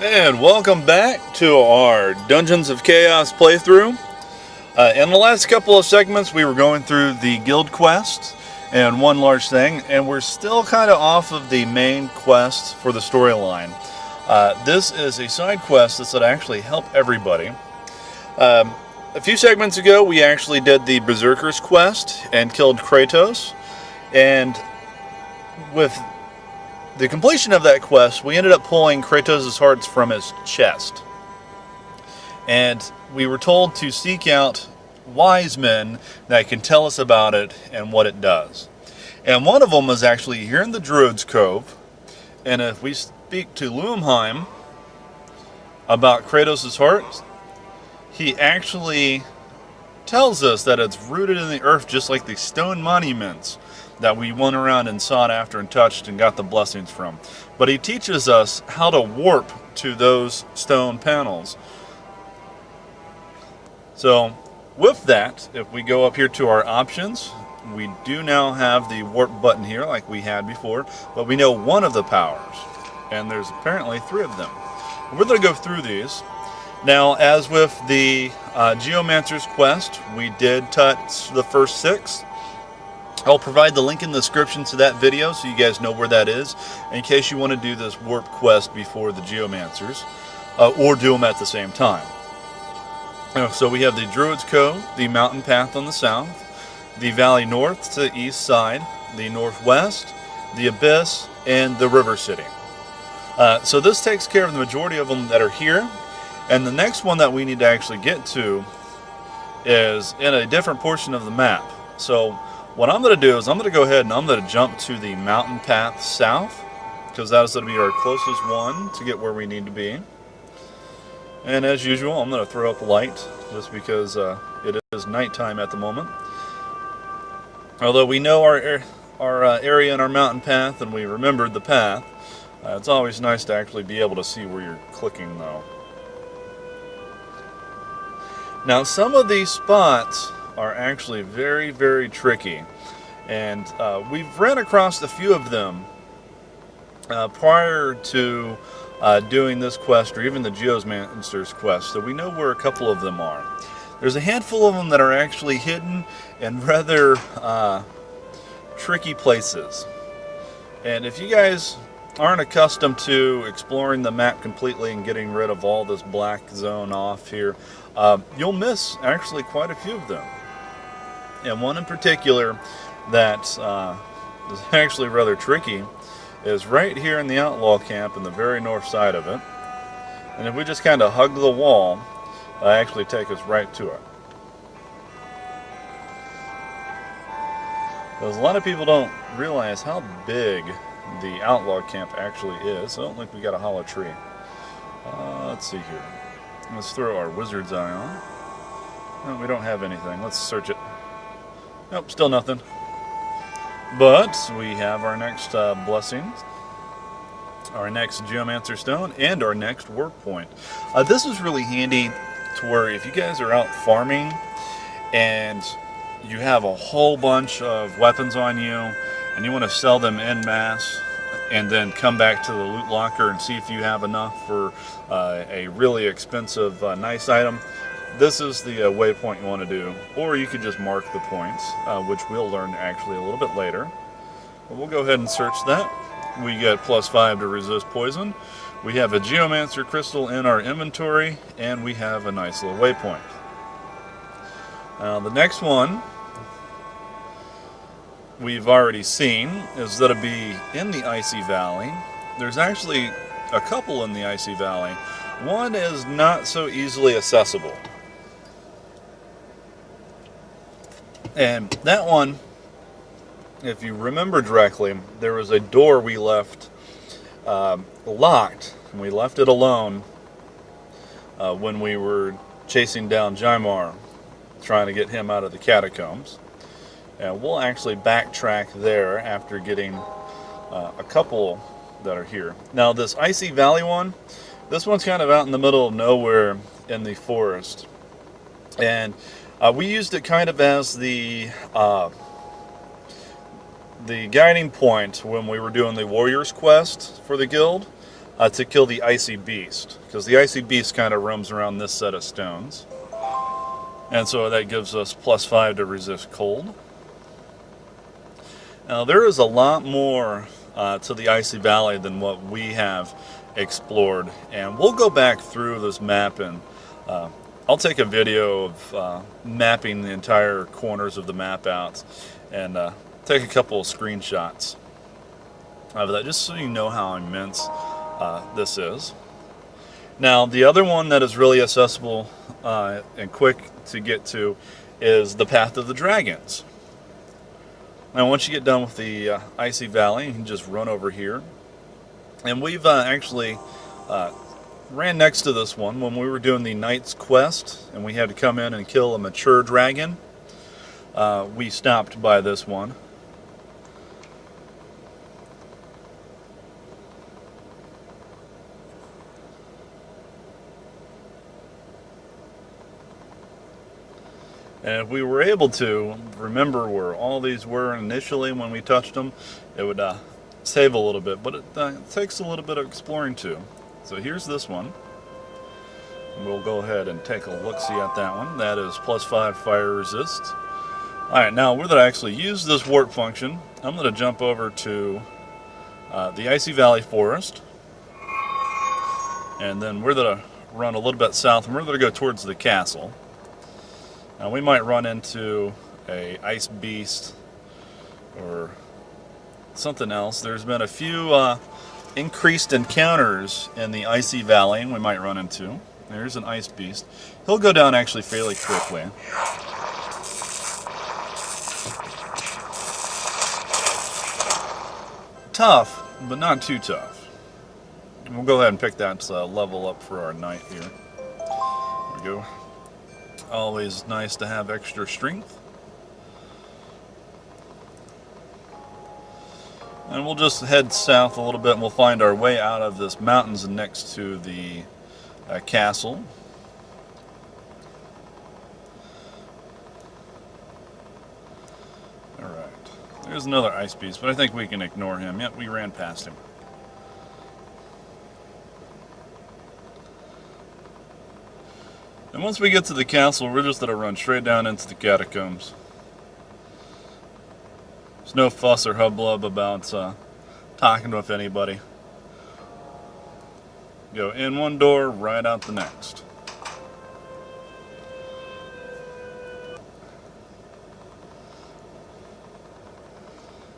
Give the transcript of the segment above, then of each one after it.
And welcome back to our Dungeons of Chaos playthrough. In the last couple of segments, we were going through the guild quest and one large thing, and we're still kind of off of the main quest for the storyline. This is a side quest that's going to actually help everybody. A few segments ago, we actually did the Berserker's quest and killed Kratos, and with the completion of that quest, we ended up pulling Kratos' hearts from his chest. And we were told to seek out wise men that can tell us about it and what it does. And one of them is actually here in the Druid's Cove. And if we speak to Lumheim about Kratos' heart, he actually tells us that it's rooted in the earth just like the stone monuments that we went around and sought after and touched and got the blessings from. But he teaches us how to warp to those stone panels. So with that, if we go up here to our options, we do now have the warp button here like we had before, but we know one of the powers, and there's apparently 3 of them. We're going to go through these. Now, as with the Geomancer's quest, we did touch the first 6. I'll provide the link in the description to that video so you guys know where that is in case you want to do this warp quest before the Geomancers or do them at the same time. So we have the Druid's Cove, the mountain path on the south, the valley north to the east side, the northwest, the abyss, and the river city. So this takes care of the majority of them that are here. And the next one that we need to actually get to is in a different portion of the map. So what I'm going to do is I'm going to go ahead and I'm going to jump to the mountain path south, because that is going to be our closest one to get where we need to be. And as usual, I'm going to throw up a light just because it is nighttime at the moment. Although we know our area and our mountain path and we remembered the path, it's always nice to actually be able to see where you're clicking though. Now some of these spots are actually very, very tricky, and we've ran across a few of them prior to doing this quest or even the Geomancer's quest, so we know where a couple of them are. There's a handful of them that are actually hidden in rather tricky places, and if you guys aren't accustomed to exploring the map completely and getting rid of all this black zone off here, you'll miss actually quite a few of them. And one in particular that is actually rather tricky is right here in the outlaw camp in the very north side of it. And if we just kind of hug the wall, it'll actually take us right to it. Because a lot of people don't realize how big the outlaw camp actually is. I don't think we got a hollow tree. Let's see here. Let's throw our wizard's eye on. No, we don't have anything. Let's search it. Nope, still nothing. But we have our next blessing, our next Geomancer stone, and our next work point. This is really handy to where if you guys are out farming and you have a whole bunch of weapons on you and you want to sell them en masse and then come back to the loot locker and see if you have enough for a really expensive nice item, this is the waypoint you want to do. Or you could just mark the points, which we'll learn actually a little bit later. But we'll go ahead and search that. We get +5 to resist poison. We have a Geomancer crystal in our inventory, and we have a nice little waypoint. Now the next one we've already seen is that it'll be in the Icy Valley. There's actually a couple in the Icy Valley. One is not so easily accessible. And that one, if you remember directly, there was a door we left locked, and we left it alone when we were chasing down Geomancer, trying to get him out of the catacombs. And we'll actually backtrack there after getting a couple that are here. Now this Icy Valley one, this one's kind of out in the middle of nowhere in the forest. And we used it kind of as the guiding point when we were doing the Warriors quest for the guild. to kill the icy beast, because the icy beast kind of roams around this set of stones, and so that gives us +5 to resist cold. Now there is a lot more to the Icy Valley than what we have explored, and we'll go back through this map, and I'll take a video of mapping the entire corners of the map out, and take a couple of screenshots of that, just so you know how immense this is. Now the other one that is really accessible and quick to get to is the Path of the Dragons. Now once you get done with the Icy Valley, you can just run over here. And we've actually ran next to this one when we were doing the Knight's Quest, and we had to come in and kill a mature dragon. We stopped by this one. And if we were able to remember where all these were initially when we touched them, it would save a little bit, but it takes a little bit of exploring too. So here's this one. We'll go ahead and take a look-see at that one. That is +5 fire resist. Alright, now where did I actually use this warp function? I'm going to jump over to the Icy Valley Forest. And then we're going to run a little bit south, and we're going to go towards the castle. Now we might run into a ice beast or something else. There's been a few increased encounters in the Icy Valley we might run into. There's an ice beast. He'll go down actually fairly quickly. Tough, but not too tough. We'll go ahead and pick that level up for our knight here. There we go. Always nice to have extra strength. And we'll just head south a little bit, and we'll find our way out of this mountains next to the castle. Alright. There's another ice beast, but I think we can ignore him. Yep, we ran past him. And once we get to the castle, we're just going to run straight down into the catacombs. There's no fuss or hubbub about talking with anybody. Go in one door, right out the next.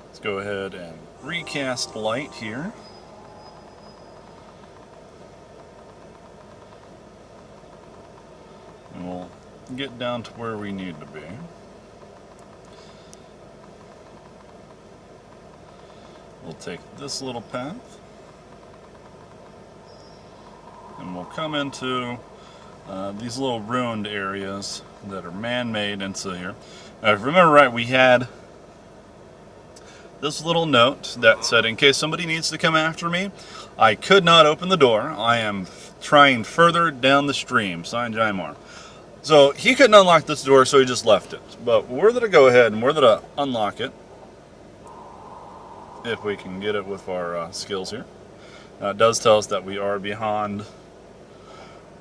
Let's go ahead and recast light here. And we'll get down to where we need to be. We'll take this little path, and we'll come into these little ruined areas that are man-made into here. Now, if you remember right, we had this little note that said, in case somebody needs to come after me, I could not open the door. I am trying further down the stream. Signed, Geomancer. So he couldn't unlock this door, so he just left it. But we're going to go ahead and we're going to unlock it, if we can get it with our skills here. Now it does tell us that we are behind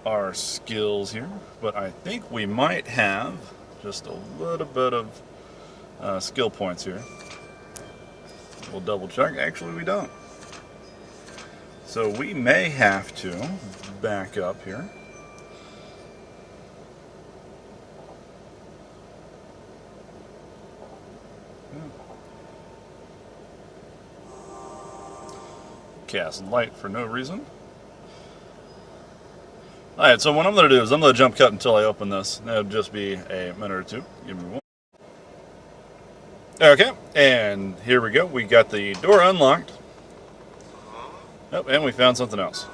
our skills here, but I think we might have just a little bit of skill points here. We'll double check. Actually, we don't. So we may have to back up here. Cast light for no reason. Alright, so what I'm going to do is I'm going to jump cut until I open this. That'll just be a minute or two. Give me one. Okay, and here we go. We got the door unlocked. Oh, and we found something else.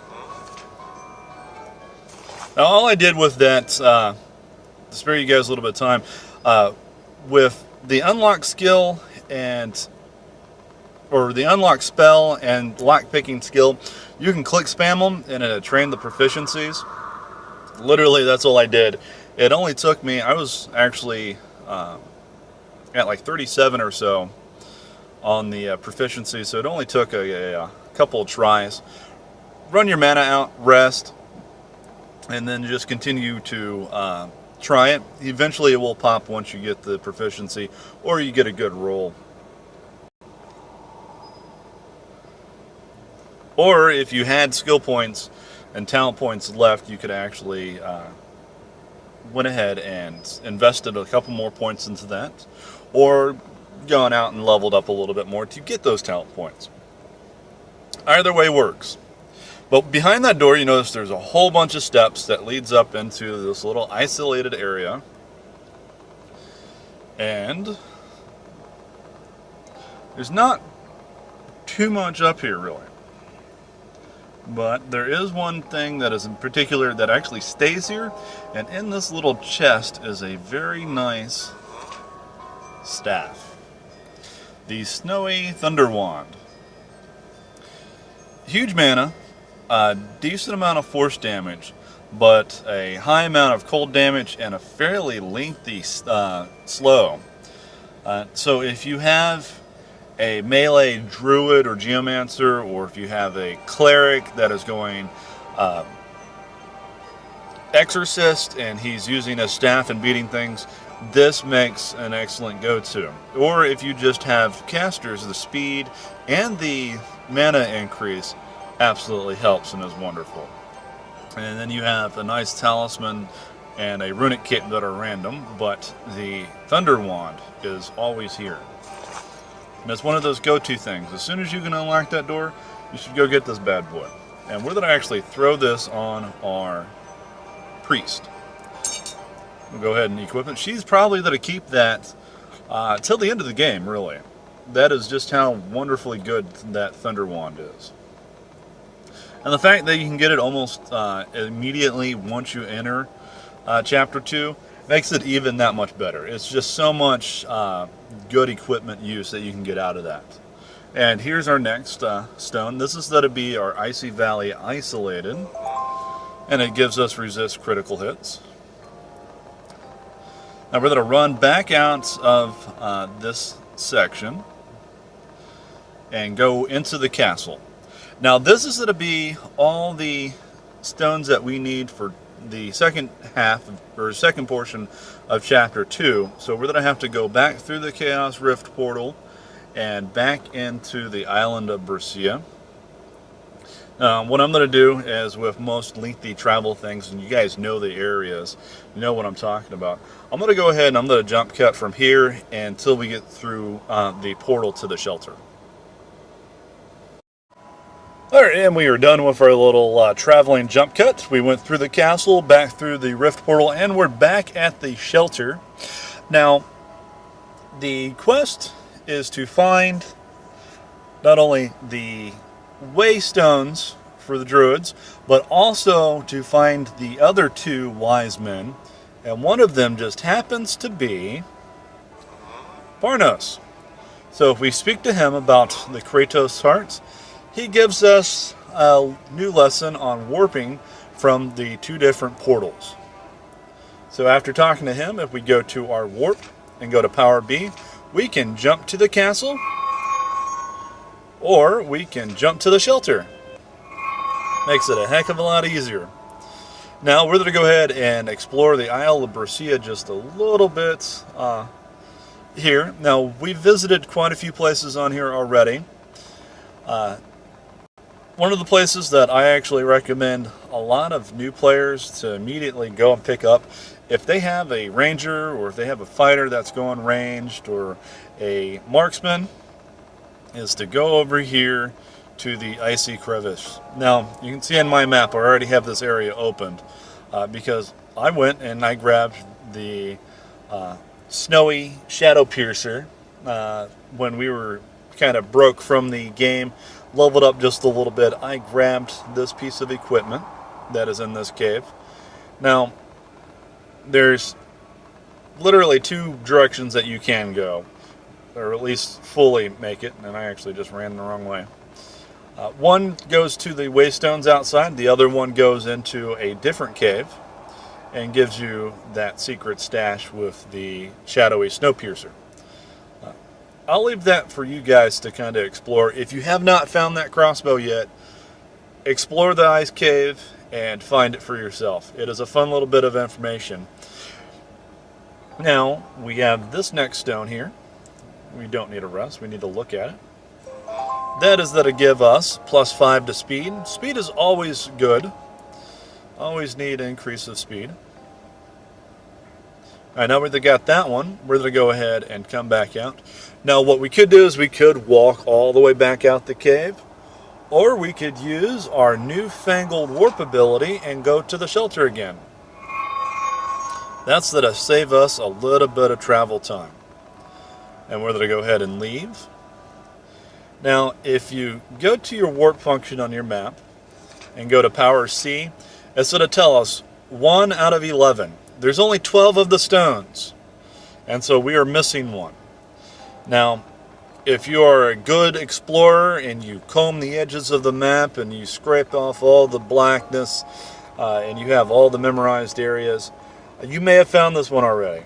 Now all I did with that, to spare you guys a little bit of time, with the unlock skill or the unlock spell and lock-picking skill, you can click spam them and it'll train the proficiencies. Literally, that's all I did. It only took me, I was actually at like 37 or so on the proficiency, so it only took a couple of tries. run your mana out, rest, and then just continue to try it. Eventually it will pop once you get the proficiency or you get a good roll. Or if you had skill points and talent points left, you could actually went ahead and invested a couple more points into that, or gone out and leveled up a little bit more to get those talent points. Either way works. But behind that door, you notice there's a whole bunch of steps that leads up into this little isolated area. And there's not too much up here, really. But there is one thing that is in particular that actually stays here. And in this little chest is a very nice staff. The Snowy Thunder Wand. Huge mana. A decent amount of force damage, but a high amount of cold damage and a fairly lengthy slow. So if you have a melee druid or geomancer, or if you have a cleric that is going exorcist and he's using a staff and beating things, this makes an excellent go-to. Or if you just have casters, the speed and the mana increase absolutely helps and is wonderful. And then you have a nice talisman and a runic cape that are random, but the Thunder Wand is always here. And it's one of those go-to things. As soon as you can unlock that door, you should go get this bad boy. And we're going to actually throw this on our priest. We'll go ahead and equip it. She's probably going to keep that till the end of the game, really. That is just how wonderfully good that Thunder Wand is. And the fact that you can get it almost immediately once you enter Chapter 2 makes it even that much better. It's just so much good equipment use that you can get out of that. And here's our next stone. This is going to be our Icy Valley Isolated. And it gives us resist critical hits. Now we're going to run back out of this section and go into the castle. Now this is going to be all the stones that we need for the second half, or second portion of Chapter 2. So we're going to have to go back through the Chaos Rift portal and back into the island of Berseria. What I'm going to do is, with most lengthy travel things, and you guys know the areas, you know what I'm talking about, I'm going to go ahead and I'm going to jump cut from here until we get through the portal to the shelter. Alright, and we are done with our little traveling jump cut. We went through the castle, back through the rift portal, and we're back at the shelter. Now, the quest is to find not only the waystones for the druids, but also to find the other two wise men. And one of them just happens to be Parnos. So if we speak to him about the Kratos Heart, he gives us a new lesson on warping from the two different portals. So after talking to him, if we go to our warp and go to Power B, we can jump to the castle, or we can jump to the shelter. Makes it a heck of a lot easier. Now we're going to go ahead and explore the Isle of Berseria just a little bit here. Now we've visited quite a few places on here already. One of the places that I actually recommend a lot of new players to immediately go and pick up, if they have a ranger or if they have a fighter that's going ranged or a marksman, is to go over here to the Icy Crevice. Now, you can see on my map I already have this area opened because I went and I grabbed the Snowy Shadow Piercer when we were kind of broke from the game, leveled up just a little bit. I grabbed this piece of equipment that is in this cave. Now, there's literally two directions that you can go, or at least fully make it, and I actually just ran the wrong way. One goes to the waystones outside, the other one goes into a different cave and gives you that secret stash with the shadowy Snowpiercer. I'll leave that for you guys to kind of explore. If you have not found that crossbow yet, explore the ice cave and find it for yourself. It is a fun little bit of information. Now, we have this next stone here. We don't need a rest, we need to look at it. That is that'll give us +5 to speed. Speed is always good. Always need an increase of speed. Alright, now we got that one. We're going to go ahead and come back out. Now what we could do is we could walk all the way back out the cave, or we could use our newfangled warp ability and go to the shelter again. That's to save us a little bit of travel time. And we're going to go ahead and leave. Now, if you go to your warp function on your map and go to power C, it's going to tell us 1 out of 11. There's only 12 of the stones, and so we are missing one. Now, if you are a good explorer and you comb the edges of the map and you scrape off all the blackness and you have all the memorized areas, you may have found this one already.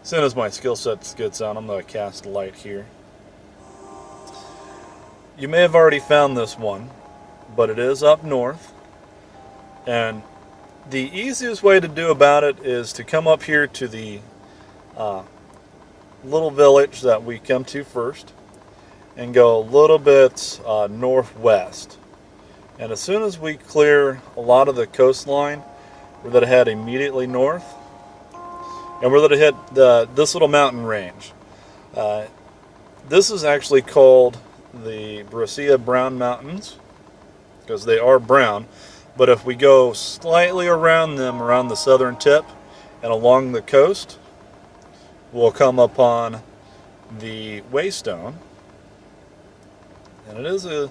As soon as my skill set gets on, I'm going to cast light here. You may have already found this one, but it is up north. And the easiest way to do about it is to come up here to the little village that we come to first and go a little bit northwest. And as soon as we clear a lot of the coastline, we're going to head immediately north. And we're going to hit this little mountain range. This is actually called the Brescia Brown Mountains because they are brown. But if we go slightly around them, around the southern tip and along the coast, we'll come upon the Waystone. And it is a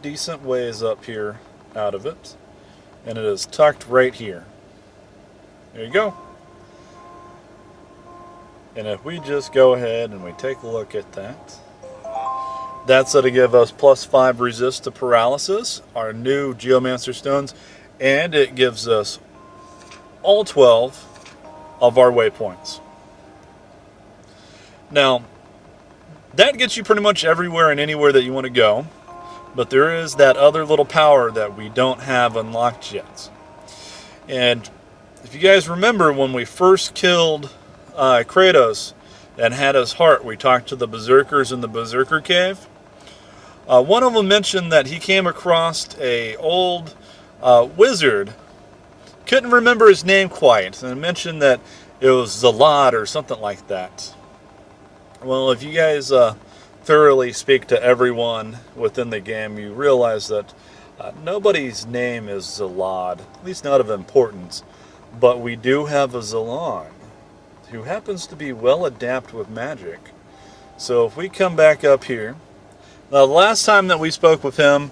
decent ways up here out of it. And it is tucked right here. There you go. And if we just go ahead and we take a look at that, that's going to give us +5 resist to paralysis, our new Geomancer stones, and it gives us all 12 of our waypoints. Now, that gets you pretty much everywhere and anywhere that you want to go, but there is that other little power that we don't have unlocked yet. And if you guys remember when we first killed Kratos and had his heart, we talked to the berserkers in the berserker cave. One of them mentioned that he came across a old wizard. Couldn't remember his name quite, and mentioned that it was Zalad or something like that. Well, if you guys thoroughly speak to everyone within the game, you realize that nobody's name is Zalad, at least not of importance. But we do have a Zalon, who happens to be well adept with magic. So if we come back up here, now the last time that we spoke with him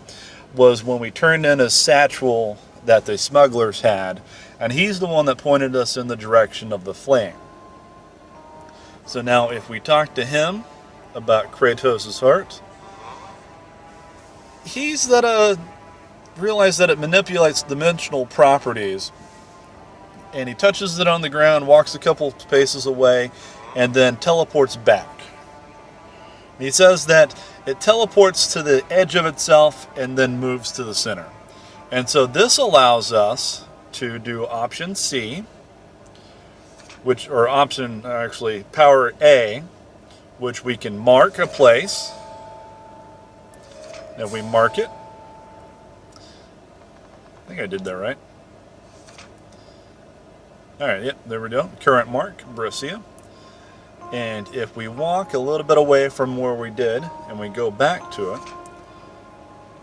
was when we turned in a satchel that the smugglers had, and he's the one that pointed us in the direction of the flame. So now if we talk to him about Kratos' heart, he's that realized that it manipulates dimensional properties, and he touches it on the ground, walks a couple paces away, and then teleports back. He says that it teleports to the edge of itself and then moves to the center. And so this allows us to do option C, or option, actually, power A, which we can mark a place. And we mark it. I think I did that right. Alright, yep, there we go. Current mark, Brescia. And if we walk a little bit away from where we did, and we go back to it,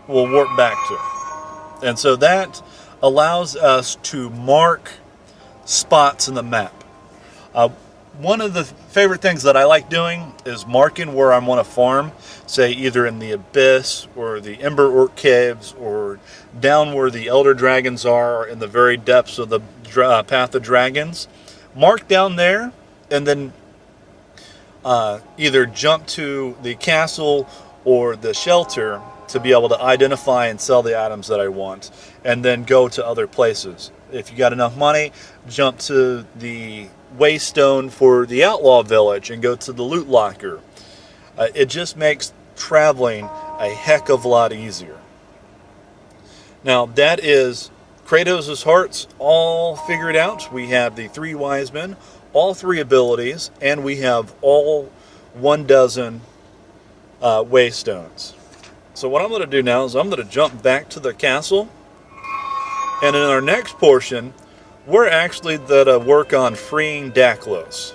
we'll warp back to it. And so that allows us to mark spots in the map. One of the favorite things that I like doing is marking where I want to farm, say either in the Abyss or the Ember Orc Caves or down where the Elder Dragons are in the very depths of the Path of Dragons. Mark down there and then either jump to the castle or the shelter to be able to identify and sell the items that I want, and then go to other places. If you got enough money, jump to the Waystone for the Outlaw Village and go to the Loot Locker. It just makes traveling a heck of a lot easier. Now that is Kratos' hearts all figured out. We have the 3 wise men, all 3 abilities, and we have all 12 waystones. So what I'm going to do now is I'm going to jump back to the castle, and in our next portion, we're actually going to work on freeing Daklos.